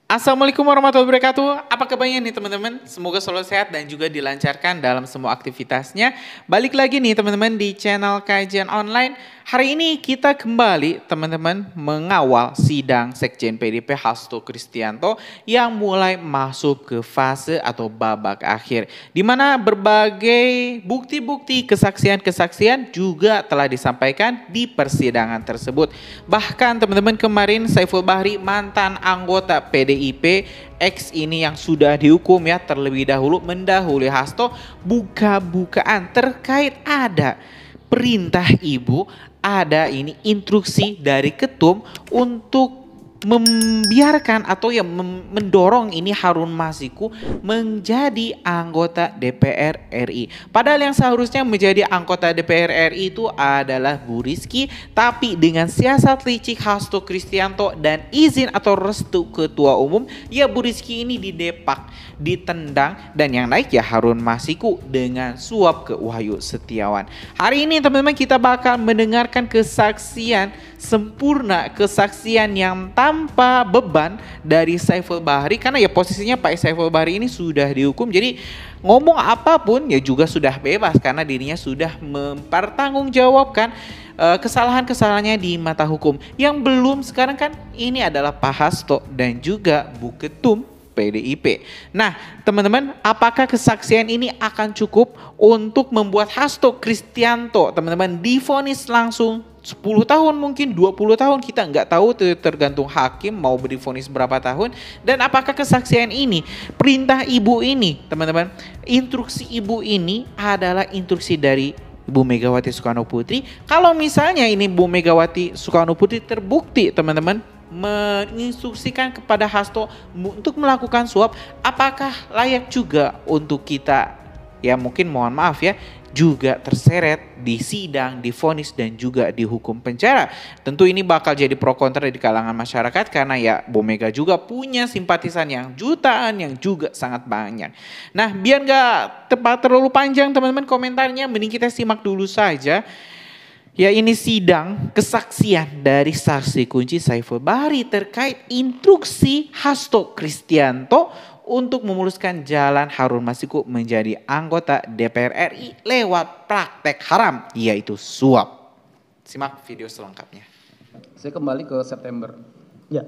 Assalamualaikum warahmatullahi wabarakatuh. Apa kabarnya nih teman-teman? Semoga selalu sehat dan juga dilancarkan dalam semua aktivitasnya. Balik lagi nih teman-teman di channel kajian online. Hari ini kita kembali teman-teman mengawal sidang Sekjen PDIP Hasto Kristianto yang mulai masuk ke fase atau babak akhir. Di mana berbagai bukti-bukti kesaksian-kesaksian juga telah disampaikan di persidangan tersebut. Bahkan teman-teman kemarin Saiful Bahri mantan anggota PDIP X ini yang sudah dihukum ya terlebih dahulu mendahului Hasto buka-bukaan terkait ada perintah ibu, ada ini instruksi dari ketum untuk membiarkan atau ya mendorong ini Harun Masiku menjadi anggota DPR RI. Padahal yang seharusnya menjadi anggota DPR RI itu adalah Bu Rizky, tapi dengan siasat licik Hasto Kristianto dan izin atau restu ketua umum, ya Bu Rizky ini didepak, ditendang, dan yang naik ya Harun Masiku dengan suap ke Wahyu Setiawan. Hari ini teman-teman kita bakal mendengarkan kesaksian sempurna, kesaksian yang tanpa beban dari Saiful Bahri, karena ya posisinya Pak Saiful Bahri ini sudah dihukum, jadi ngomong apapun ya juga sudah bebas karena dirinya sudah mempertanggungjawabkan kesalahan-kesalahannya di mata hukum. Yang belum sekarang kan ini adalah Pak Hasto dan juga Bu Ketum PDIP. Nah teman-teman, apakah kesaksian ini akan cukup untuk membuat Hasto Kristianto teman-teman divonis langsung 10 tahun mungkin 20 tahun, kita nggak tahu, tergantung hakim mau beri vonis berapa tahun. Dan apakah kesaksian ini, perintah ibu ini teman-teman, instruksi ibu ini adalah instruksi dari Ibu Megawati Soekarno Putri. Kalau misalnya ini Bu Megawati Soekarno Putri terbukti teman-teman menginstruksikan kepada Hasto untuk melakukan suap, apakah layak juga untuk kita ya mungkin mohon maaf ya juga terseret di sidang, divonis dan juga dihukum penjara? Tentu ini bakal jadi pro kontra di kalangan masyarakat karena ya Bu Mega juga punya simpatisan yang jutaan yang juga sangat banyak. Nah biar nggak terlalu panjang teman-teman komentarnya, mending kita simak dulu saja. Ya ini sidang kesaksian dari saksi kunci Saiful Bahri terkait instruksi Hasto Kristianto untuk memuluskan jalan Harun Masiku menjadi anggota DPR RI lewat praktek haram, yaitu suap. Simak video selengkapnya. Saya kembali ke September. Ya.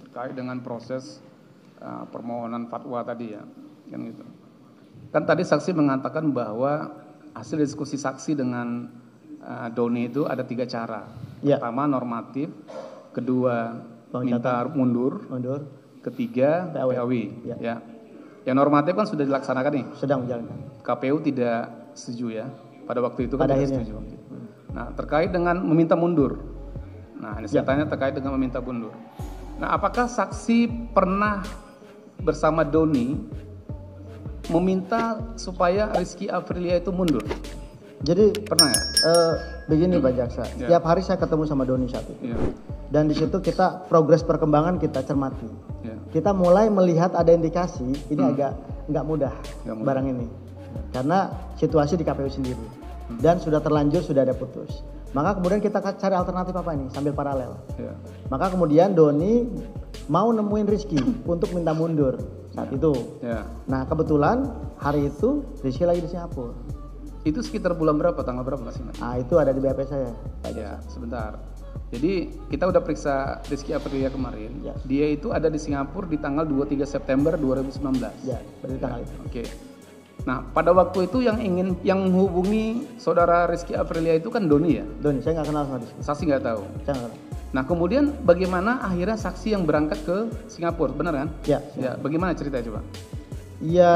Terkait dengan proses permohonan fatwa tadi ya, kan gitu. Kan tadi saksi mengatakan bahwa hasil diskusi saksi dengan Doni itu ada 3 cara. Ya. Pertama normatif, kedua minta Pemecatan. mundur, ketiga PAW. Ya. Yang normatif kan sudah dilaksanakan nih. Sedang menjalankan. KPU tidak setuju ya. Pada waktu itu kan Pada tidak akhirnya. setuju. Nah, terkait dengan meminta mundur. Nah, ini saya Ya. tanya terkait dengan meminta mundur. Nah, apakah saksi pernah bersama Doni meminta supaya Rizky Aprilia itu mundur? Jadi Pernah ya? begini Pak Jaksa, Ya. setiap hari saya ketemu sama Doni saat itu. Iya. Dan di situ kita progres perkembangan kita cermati. Iya. Kita mulai melihat ada indikasi ini agak nggak mudah Nggak mudah. barang ini. Karena situasi di KPU sendiri. Dan sudah terlanjur, sudah ada putus. Maka kemudian kita cari alternatif apa ini sambil paralel. Iya. Maka kemudian Doni mau nemuin Rizky untuk minta mundur saat itu. Ya. Nah kebetulan hari itu Rizky lagi di Singapura. Itu sekitar bulan berapa? Tanggal berapa Mas Iman? Nah itu ada di BAP saya. Ya, sebentar. Jadi kita udah periksa Rizky Aprilia kemarin. Ya. Dia itu ada di Singapura di tanggal 23 September 2019. Ya, berarti tanggal itu. Oke. Nah, pada waktu itu yang menghubungi saudara Rizky Aprilia itu kan Doni ya. Doni, saya nggak kenal sama Rizky. Saksi nggak tahu. Saya nggak kenal. Nah, kemudian bagaimana akhirnya saksi yang berangkat ke Singapura, benar kan? Ya. Ya, bagaimana ceritanya coba? Ya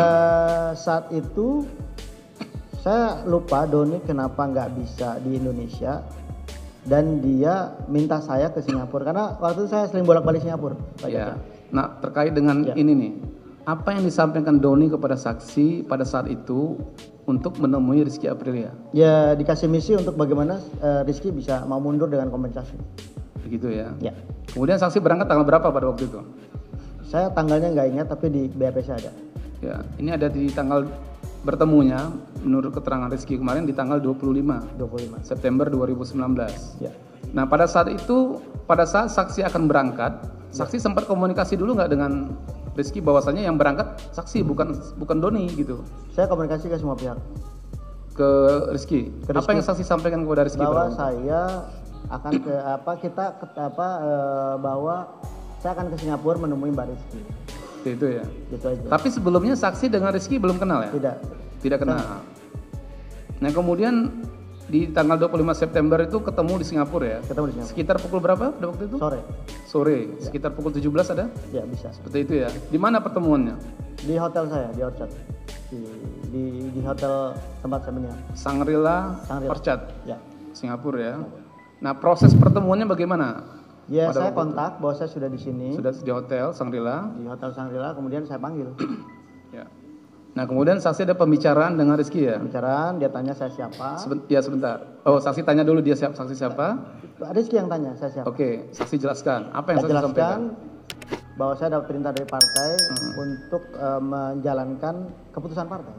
saat itu saya lupa Doni kenapa nggak bisa di Indonesia dan dia minta saya ke Singapura karena waktu itu saya sering bolak-balik Singapura. Pak Ya. Jaka. Nah, terkait dengan Ya. ini nih, apa yang disampaikan Doni kepada saksi pada saat itu untuk menemui Rizky Aprilia? Ya dikasih misi untuk bagaimana Rizky bisa mau mundur dengan kompensasi. Begitu ya. Ya. Kemudian saksi berangkat tanggal berapa pada waktu itu? Saya tanggalnya nggak ingat tapi di BAP saya ada. Ya, ini ada di tanggal bertemunya menurut keterangan Rizky kemarin di tanggal 25 September 2019. Ya. Nah, pada saat itu, pada saat saksi akan berangkat, Saksi sempat komunikasi dulu nggak dengan Rizky bahwasanya yang berangkat saksi bukan Doni gitu. Saya komunikasi ke semua pihak. Ke Rizky. Apa yang saksi sampaikan kepada Rizky? Bahwa saya akan bahwa saya akan ke Singapura menemui Mbak Rizky. Itu ya. Gitu aja. Tapi sebelumnya saksi dengan Rizky belum kenal ya? Tidak kenal. Nah kemudian di tanggal 25 September itu ketemu di Singapura ya? Ketemu di Singapura. Sekitar pukul berapa pada waktu itu? Sore. Ya. Sekitar pukul 17 ada? Ya bisa. Seperti itu ya. Di mana pertemuannya? Di hotel saya, di Orchard. Di hotel tempat saya menginap. Shangri-La Orchard. Ya. Singapura ya. Nah proses pertemuannya bagaimana? Ya saya kontak bahwa saya sudah di sini. Sudah di hotel Shangri-La. Di hotel Shangri-La, kemudian saya panggil. Ya. Nah kemudian saksi ada pembicaraan dengan Rizky ya? Pembicaraan, dia tanya saya siapa. Sebentar. Oh saksi tanya dulu dia saksi siapa? Rizky yang tanya saya siapa. Oke, saksi jelaskan. Apa yang saksi jelaskan sampaikan? Bahwa saya dapat perintah dari partai untuk menjalankan keputusan partai.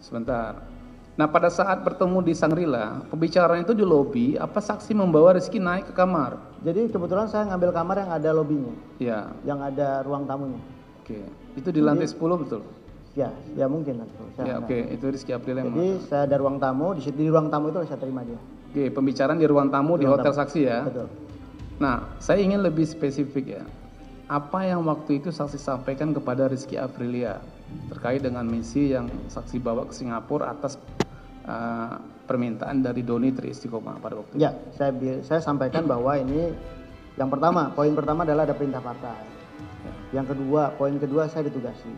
Sebentar. Nah pada saat bertemu di Shangri-La, pembicaraan itu di lobi, apa saksi membawa Rizky naik ke kamar? Jadi kebetulan saya ngambil kamar yang ada lobinya. Ya. Yang ada ruang tamunya. Oke. Itu di lantai 10 betul? Ya mungkin. Oke. Itu Rizky Aprilia yang jadi saya ada ruang tamu, di ruang tamu itu saya terima dia. Oke, pembicaraan di ruang tamu di hotel saksi ya? Betul. Nah, saya ingin lebih spesifik ya. Apa yang waktu itu saksi sampaikan kepada Rizky Aprilia terkait dengan misi yang saksi bawa ke Singapura atas permintaan dari Doni Tri Istiqomah pada waktu itu? Ya, saya sampaikan bahwa ini yang pertama, poin pertama adalah ada perintah partai. Yang kedua, poin kedua saya ditugasi.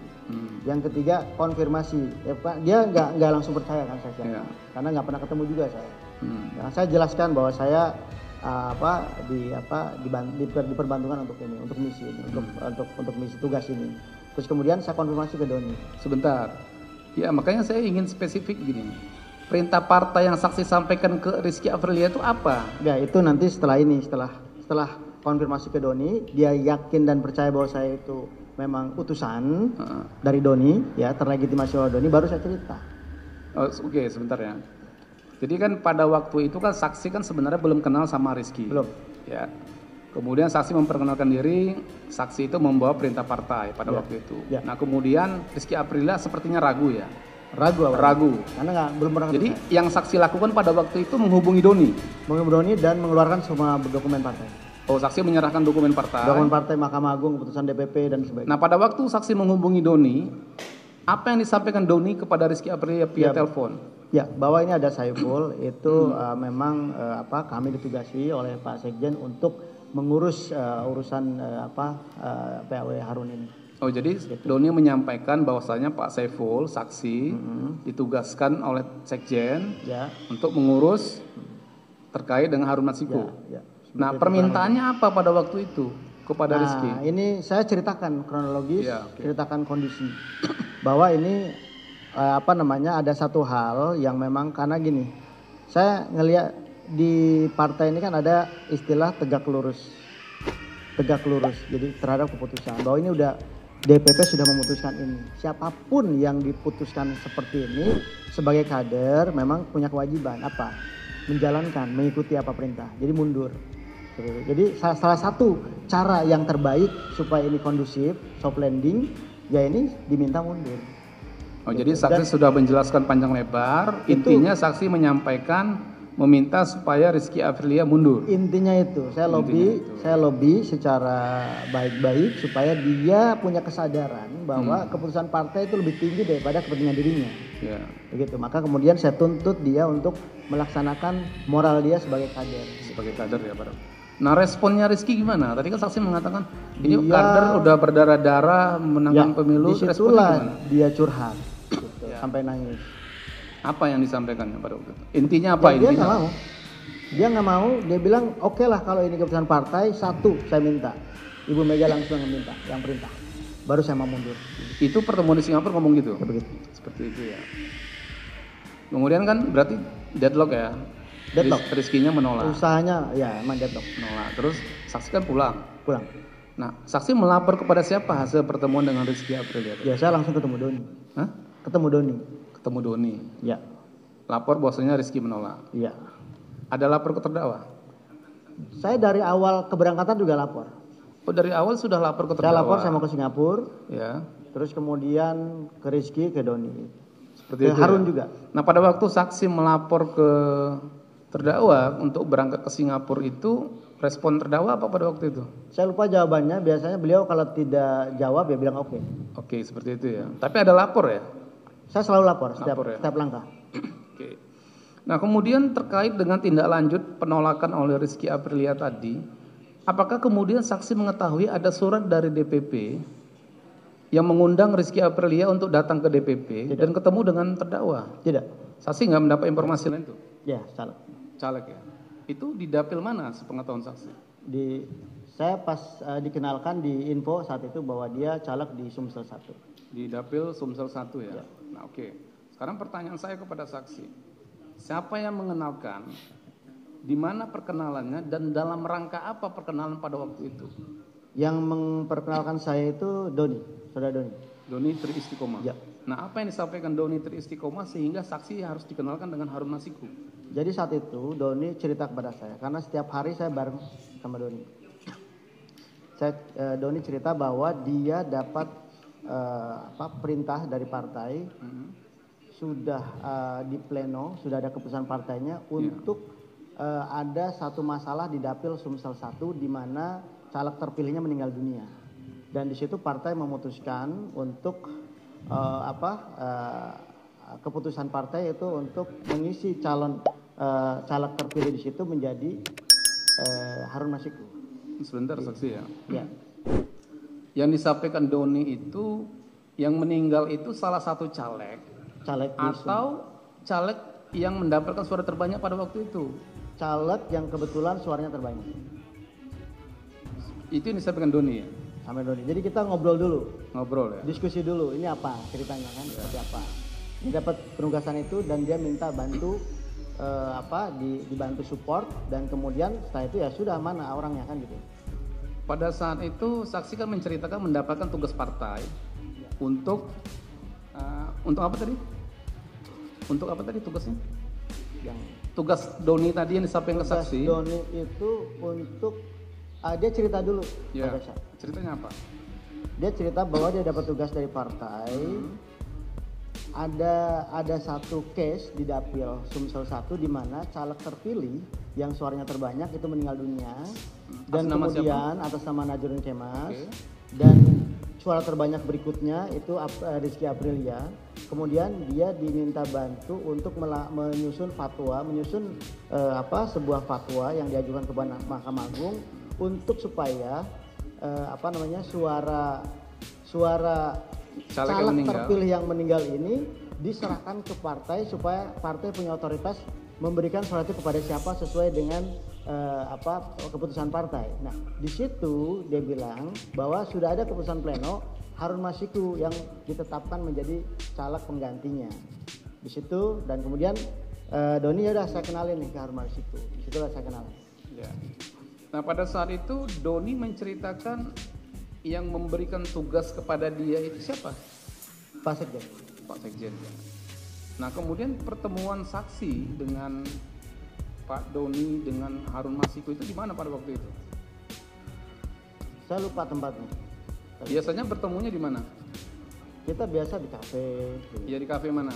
Yang ketiga konfirmasi. Ya, Pak, dia nggak langsung percaya kan saya siapa. Karena nggak pernah ketemu juga saya. Nah, saya jelaskan bahwa saya diperbantukan untuk ini, untuk misi ini, untuk misi tugas ini. Terus kemudian saya konfirmasi ke Doni. Sebentar. Ya, makanya saya ingin spesifik gini. Perintah partai yang saksi sampaikan ke Rizky Aprilia itu apa? Ya, itu nanti setelah konfirmasi ke Doni, dia yakin dan percaya bahwa saya itu memang utusan dari Doni, ya terlegitimasi oleh Doni, baru saya cerita. Oke, sebentar ya. Jadi kan pada waktu itu kan saksi kan sebenarnya belum kenal sama Rizky. Belum. Ya. Kemudian saksi memperkenalkan diri, saksi itu membawa perintah partai pada waktu itu. Ya. Nah kemudian Rizky Aprilia sepertinya ragu ya. Ragu. Karena belum pernah. Jadi yang saksi lakukan pada waktu itu menghubungi Doni. Dan mengeluarkan semua dokumen partai. Oh, saksi menyerahkan dokumen partai. Dokumen partai, Mahkamah Agung, keputusan DPP dan sebagainya. Nah, pada waktu saksi menghubungi Doni, apa yang disampaikan Doni kepada Rizky Aprilia via telepon? Ya, bahwa ini ada Saiful, itu memang kami ditugasi oleh Pak Sekjen untuk mengurus urusan PAW Harun ini. Oh, jadi Doni menyampaikan bahwasanya Pak Saiful, saksi, ditugaskan oleh Sekjen untuk mengurus terkait dengan Harun Masiku. Ya. Nah, permintaannya apa pada waktu itu kepada Rizky? Ini saya ceritakan kronologis, ceritakan kondisi. Bahwa ini ada satu hal yang memang karena gini. Saya ngelihat di partai ini kan ada istilah tegak lurus. Jadi terhadap keputusan. Bahwa ini udah DPP sudah memutuskan ini. Siapapun yang diputuskan seperti ini sebagai kader memang punya kewajiban apa? Menjalankan, mengikuti apa perintah. Jadi mundur. Jadi salah satu cara yang terbaik supaya ini kondusif, soft landing, ya ini diminta mundur. Oh, jadi saksi sudah menjelaskan panjang lebar, intinya saksi menyampaikan meminta supaya Rizky Aprilia mundur. Intinya itu, saya lobby secara baik-baik supaya dia punya kesadaran bahwa keputusan partai itu lebih tinggi daripada kepentingan dirinya. Ya. Begitu. Maka kemudian saya tuntut dia untuk melaksanakan moral dia sebagai kader. Sebagai kader ya, Pak. Nah, responnya Rizky gimana? Tadi kan saksi mengatakan ini kader udah berdarah-darah menangkan pemilu. Disitulah dia curhat, gitu, sampai nangis. Apa yang disampaikannya pada waktu itu? Intinya apa? Dia nggak mau. Dia nggak mau. Dia bilang oke lah kalau ini keputusan partai, satu saya minta. Ibu Mega langsung yang minta, yang perintah. Baru saya mau mundur. Itu pertemuan di Singapura ngomong gitu? Ya, begitu. Seperti itu ya. Kemudian kan berarti deadlock ya? Deadlock. Rizky-nya menolak. Usahanya ya emang deadlock. Menolak. Terus saksi kan pulang. Nah, saksi melapor kepada siapa hasil pertemuan dengan Rizky Aprilia? Ya, saya langsung ketemu Doni. Hah? Ketemu Doni. Ya. Lapor bahwasanya Rizky menolak. Iya. Ada lapor ke terdakwa? Saya dari awal keberangkatan juga lapor. Oh, dari awal sudah lapor ke Saya terdakwa. lapor, saya mau ke Singapura, Ya, terus kemudian ke Rizky, ke Doni, seperti ke itu. Harun ya. juga. Nah, pada waktu saksi melapor ke terdakwa untuk berangkat ke Singapura itu, respon terdakwa apa pada waktu itu? Saya lupa jawabannya, biasanya beliau kalau tidak jawab ya bilang oke. Oke, seperti itu ya. Tapi ada lapor ya? Saya selalu lapor Lapor ya? setiap langkah. Oke. Nah, kemudian terkait dengan tindak lanjut penolakan oleh Rizky Aprilia tadi, apakah kemudian saksi mengetahui ada surat dari DPP yang mengundang Rizky Aprilia untuk datang ke DPP dan ketemu dengan terdakwa? Tidak. Saksi nggak mendapat informasi lain itu? Ya, salah. Caleg ya. Itu di dapil mana sepengetahuan saksi? Saya pas dikenalkan di info saat itu bahwa dia caleg di Sumsel 1. Di dapil Sumsel 1 ya. Nah, oke. Sekarang pertanyaan saya kepada saksi. Siapa yang mengenalkan? Di mana perkenalannya dan dalam rangka apa perkenalan pada waktu itu? Yang memperkenalkan saya itu Doni, saudara Doni. Doni Tri Istiqomah. Ya. Nah, apa yang disampaikan Doni Tri Istiqomah sehingga saksi harus dikenalkan dengan Harun Masiku? Jadi saat itu Doni cerita kepada saya karena setiap hari saya bareng sama Doni. Doni cerita bahwa dia dapat perintah dari partai, sudah di pleno, sudah ada keputusan partainya untuk ada satu masalah di dapil Sumsel 1 di mana caleg terpilihnya meninggal dunia. Dan di situ partai memutuskan untuk keputusan partai itu untuk mengisi calon caleg terpilih di situ menjadi Harun Masiku. Sebentar saksi ya. Ya. Yang disampaikan Doni itu yang meninggal itu salah satu caleg Caleg atau caleg yang mendapatkan suara terbanyak pada waktu itu? caleg yang kebetulan suaranya terbanyak. Itu yang disampaikan Doni ya? Sama Doni. Jadi kita ngobrol dulu, Ngobrol ya? diskusi dulu. Ini apa ceritanya kan? Seperti apa? Dia dapat penugasan itu dan dia minta bantu dibantu support dan kemudian setelah itu ya sudah mana orangnya kan gitu. Pada saat itu saksi kan menceritakan mendapatkan tugas partai untuk apa tadi? Untuk apa tadi tugasnya? Yang Tugas Doni tadi yang disampaikan ke tugas saksi. Doni itu untuk dia cerita dulu. Ya. Pak Dasha. Ceritanya apa? Dia cerita bahwa dia dapat tugas dari partai. Ada satu case di dapil Sumsel 1 di mana caleg terpilih yang suaranya terbanyak itu meninggal dunia dan Atas nama kemudian atas nama Najrun Kemas. Oke. Dan suara terbanyak berikutnya itu Rizky Aprilia. Kemudian dia diminta bantu untuk menyusun sebuah fatwa yang diajukan ke Mahkamah Agung untuk supaya suara caleg terpilih yang meninggal ini diserahkan ke partai supaya partai punya otoritas memberikan surat itu kepada siapa sesuai dengan keputusan partai. Nah, di situ dia bilang bahwa sudah ada keputusan pleno Harun Masiku yang ditetapkan menjadi caleg penggantinya. Di situ dan kemudian Doni ya udah saya kenalin nih ke Harun Masiku. Di situlah saya kenal. Ya. Nah, pada saat itu Doni menceritakan yang memberikan tugas kepada dia itu siapa? Pak Sekjen. Pak Sekjen. Nah, kemudian pertemuan saksi dengan Pak Doni dengan Harun Masiku itu di mana pada waktu itu? Saya lupa tempatnya. Biasanya bertemunya di mana? Kita biasa di kafe. Ya, di kafe mana?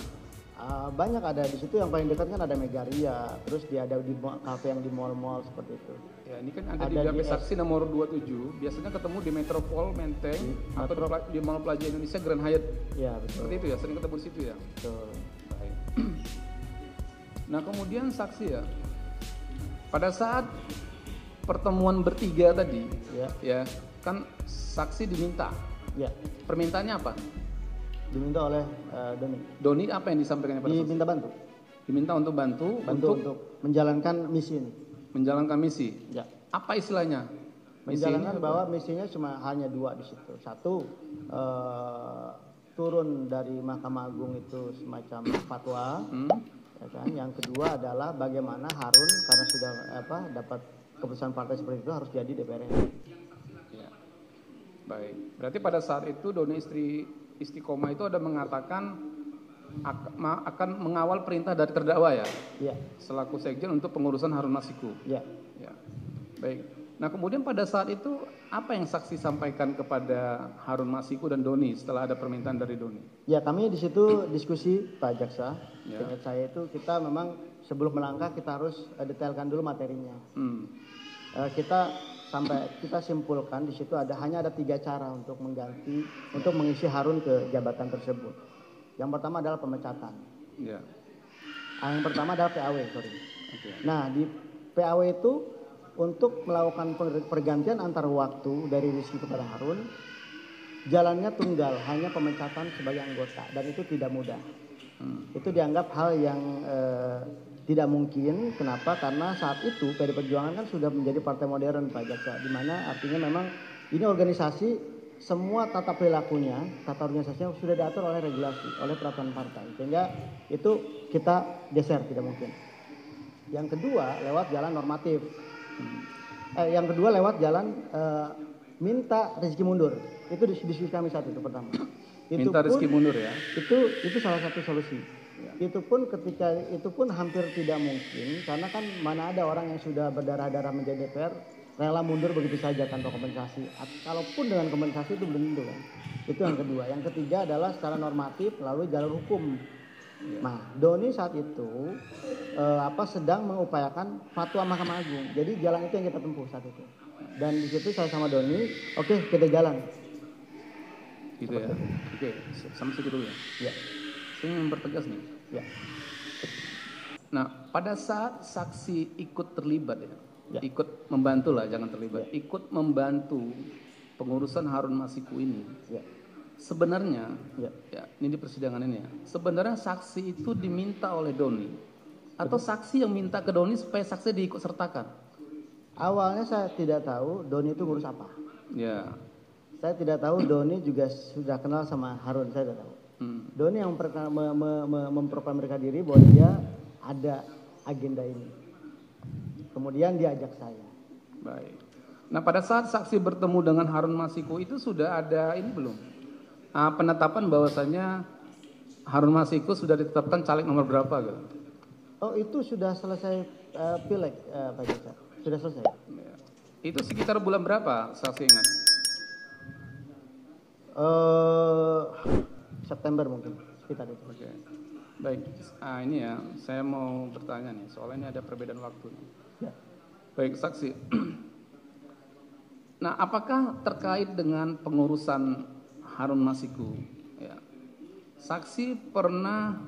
Banyak ada di situ, yang paling dekat kan ada Megaria, terus dia ada di kafe yang di mall-mall seperti itu. Ya, ini kan ada di DP saksi nomor 27. Biasanya ketemu di Metropol Menteng atau di Mall Plaza Indonesia Grand Hyatt. Iya, betul. Seperti itu ya, sering ketemu di situ ya. Betul. Baik. Nah, kemudian saksi ya. Pada saat pertemuan bertiga tadi, ya kan saksi diminta. Ya. Permintaannya apa? Diminta oleh Doni. Doni apa yang disampaikan pada saksi? Diminta bantu. Diminta untuk bantu untuk menjalankan misi ini. Menjalankan misi. Ya. Apa istilahnya? Menjalankan bahwa misinya cuma hanya dua di situ. Satu, turun dari Mahkamah Agung itu semacam fatwa. Ya kan? Yang kedua adalah bagaimana Harun karena sudah dapat keputusan partai seperti itu harus jadi DPR RI. Ya. Baik. Berarti pada saat itu Doni Istiqomah itu ada mengatakan akan mengawal perintah dari terdakwa ya? Iya. Selaku sekjen untuk pengurusan Harun Masiku. Iya. Ya. Baik. Nah kemudian pada saat itu apa yang saksi sampaikan kepada Harun Masiku dan Doni setelah ada permintaan dari Doni? Ya kami di situ diskusi Pak Jaksa. Ya. Seingat saya itu kita memang sebelum melangkah kita harus detailkan dulu materinya. Kita simpulkan di situ hanya ada 3 cara untuk mengisi Harun ke jabatan tersebut. Yang pertama adalah pemecatan. Ya. Yang pertama adalah PAW, sorry. Okay. Nah di PAW itu untuk melakukan pergantian antar waktu dari Rizky kepada Harun, jalannya tunggal, hanya pemecatan sebagai anggota dan itu tidak mudah. Itu dianggap hal yang tidak mungkin. Kenapa? Karena saat itu PD Perjuangan kan sudah menjadi partai modern Pak Jaksa, di mana artinya memang ini organisasi semua tata perilakunya, tata organisasinya sudah diatur oleh regulasi, oleh peraturan partai, sehingga itu kita geser tidak mungkin. Yang kedua lewat jalan normatif. Yang kedua lewat jalan minta Rizky mundur. Itu diskusi kami saat itu pertama. Minta Rizky mundur ya? Itu salah satu solusi. Ya. Itu pun hampir tidak mungkin karena kan mana ada orang yang sudah berdarah-darah menjadi DPR rela mundur begitu saja tanpa kompensasi. Kalaupun dengan kompensasi itu belum tentu kan. Itu yang kedua. Yang ketiga adalah secara normatif melalui jalur hukum. Ya. Nah, Doni saat itu sedang mengupayakan fatwa Mahkamah Agung. Jadi jalan itu yang kita tempuh saat itu. Dan di situ saya sama Doni, oke, kita jalan. Gitu ya. Oke, sama segitu dulu ya. Ya. Saya ingin mempertegas nih. Ya. Nah, pada saat saksi ikut terlibat ya. Ikut membantu lah, jangan terlibat. Ya. Ikut membantu pengurusan Harun Masiku ini. Ya. Sebenarnya, ya, ini di persidangan ini ya. Sebenarnya saksi itu diminta oleh Doni atau saksi yang minta ke Doni supaya saksi diikut sertakan? Awalnya saya tidak tahu Doni itu ngurus apa. Ya. Saya tidak tahu Doni juga sudah kenal sama Harun, saya tidak tahu. Doni yang memproklamirkan diri bahwa dia ada agenda ini. Kemudian dia ajak saya. Baik. Nah pada saat saksi bertemu dengan Harun Masiku itu sudah ada ini belum? Penetapan bahwasanya Harun Masiku sudah ditetapkan caleg nomor berapa gitu? Oh itu sudah selesai pileg Pak Jaksa. Sudah selesai. Ya. Itu sekitar bulan berapa saksi ingat? September mungkin sekitar itu. Oke. Baik. Ini ya saya mau bertanya nih soalnya ini ada perbedaan waktu. Ya. Baik saksi. Nah apakah terkait dengan pengurusan Harun Masiku? Ya. Saksi pernah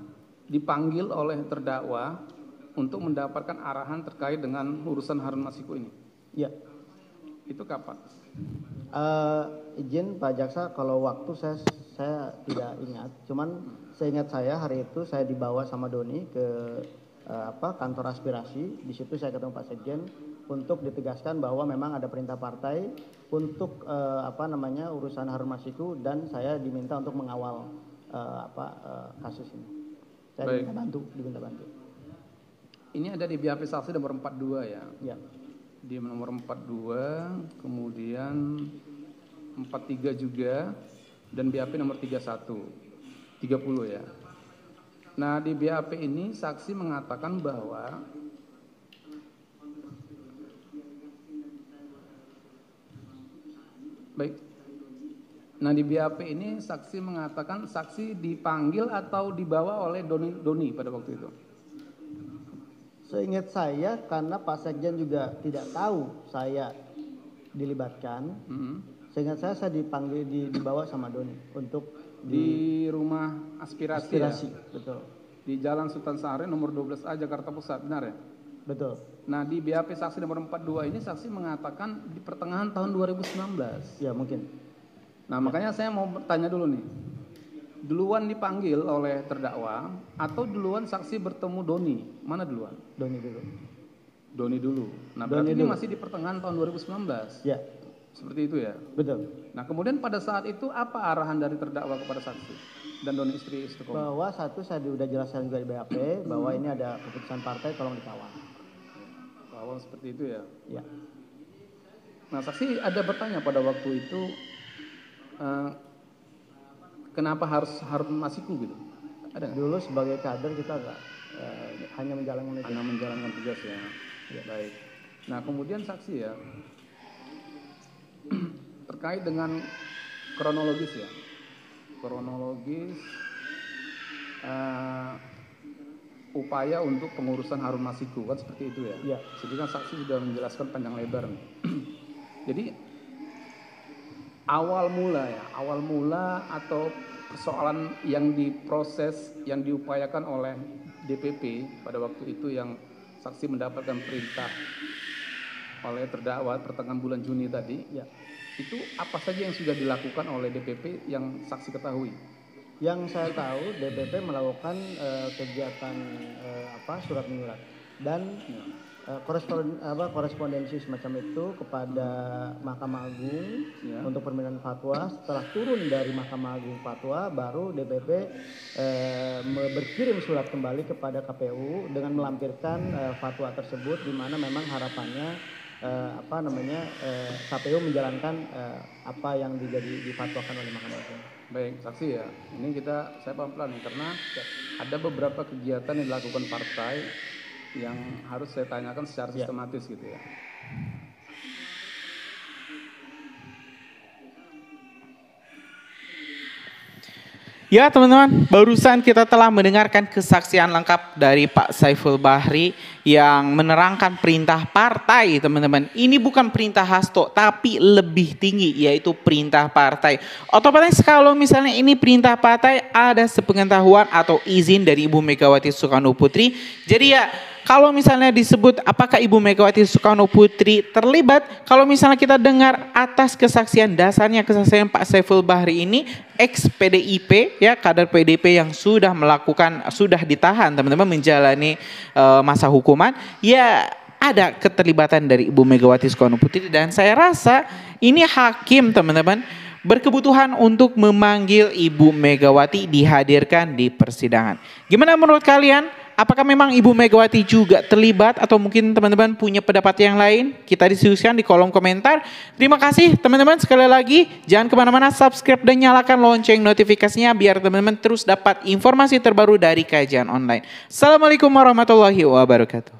dipanggil oleh terdakwa untuk mendapatkan arahan terkait dengan urusan Harun Masiku ini? Ya. Itu kapan? Izin Pak Jaksa, kalau waktu saya tidak ingat. Cuman seingat saya hari itu saya dibawa sama Doni ke kantor aspirasi. Di situ saya ketemu Pak Sekjen untuk ditegaskan bahwa memang ada perintah partai untuk urusan Harun Masiku dan saya diminta untuk mengawal kasus ini. Saya diminta bantu. Ini ada di BAP saksi nomor 42 ya. Ya. Di nomor 42, kemudian 43 juga, dan BAP nomor 30 ya. Nah di BAP ini saksi mengatakan bahwa baik. Nah di BAP ini saksi mengatakan saksi dipanggil atau dibawa oleh Doni pada waktu itu. Seingat saya karena Pak Sekjen juga tidak tahu saya dilibatkan. Seingat saya dipanggil dibawa sama Doni untuk di rumah aspirasi ya? Betul. Di Jalan Sultan Sahrir nomor 12A Jakarta Pusat, benar ya? Betul. Nah di BAP saksi nomor 42 ini saksi mengatakan di pertengahan tahun 2019. Ya mungkin. Nah makanya saya mau bertanya dulu nih. Duluan dipanggil oleh terdakwa atau duluan saksi bertemu Doni? Mana duluan? Doni dulu. Doni dulu. Nah berarti ini masih di pertengahan tahun 2019. Ya. Seperti itu ya? Betul. Nah kemudian pada saat itu apa arahan dari terdakwa kepada saksi dan Doni istri Istiqomah? Bahwa satu saya sudah jelaskan juga di BAP bahwa ini ada keputusan partai tolong dikawal. Kawal seperti itu ya? Ya. Nah saksi ada bertanya pada waktu itu kenapa harus Harun Masiku gitu? Ada? Dulu sebagai kader kita hanya menjalankan tugas ya. Baik. Nah kemudian saksi ya, terkait dengan kronologis ya, kronologis upaya untuk pengurusan Harun Masiku kan seperti itu ya. Ya. Jadi kan saksi sudah menjelaskan panjang lebar nih. Jadi awal mula atau persoalan yang diproses, yang diupayakan oleh DPP pada waktu itu yang saksi mendapatkan perintah oleh terdakwa pertengahan bulan Juni tadi, ya, itu apa saja yang sudah dilakukan oleh DPP yang saksi ketahui? Yang saya tahu DPP melakukan kegiatan surat menyurat dan korespondensi semacam itu kepada Mahkamah Agung ya, untuk permintaan fatwa. Setelah turun dari Mahkamah Agung fatwa, baru DPP berkirim surat kembali kepada KPU dengan melampirkan fatwa tersebut, di mana memang harapannya KPU menjalankan apa yang difatwakan oleh Mahkamah Agung. Baik, saksi ya. Ini saya pelan-pelan nih, karena ada beberapa kegiatan yang dilakukan partai yang harus saya tanyakan secara sistematis gitu ya. Ya teman-teman, barusan kita telah mendengarkan kesaksian lengkap dari Pak Saiful Bahri yang menerangkan perintah partai teman-teman. Ini bukan perintah Hasto tapi lebih tinggi, yaitu perintah partai. Otomatis kalau misalnya ini perintah partai, ada sepengetahuan atau izin dari Ibu Megawati Soekarno Putri. Jadi ya, kalau misalnya disebut apakah Ibu Megawati Soekarno Putri terlibat, kalau misalnya kita dengar atas kesaksian dasarnya, kesaksian Pak Saiful Bahri ini, ex PDIP ya, kader PDIP yang sudah ditahan teman-teman menjalani masa hukuman, ya ada keterlibatan dari Ibu Megawati Soekarno Putri. Dan saya rasa ini hakim teman-teman berkebutuhan untuk memanggil Ibu Megawati dihadirkan di persidangan. Gimana menurut kalian? Apakah memang Ibu Megawati juga terlibat atau mungkin teman-teman punya pendapat yang lain? Kita diskusikan di kolom komentar. Terima kasih teman-teman, sekali lagi jangan kemana-mana, subscribe dan nyalakan lonceng notifikasinya biar teman-teman terus dapat informasi terbaru dari Kajian Online. Assalamualaikum warahmatullahi wabarakatuh.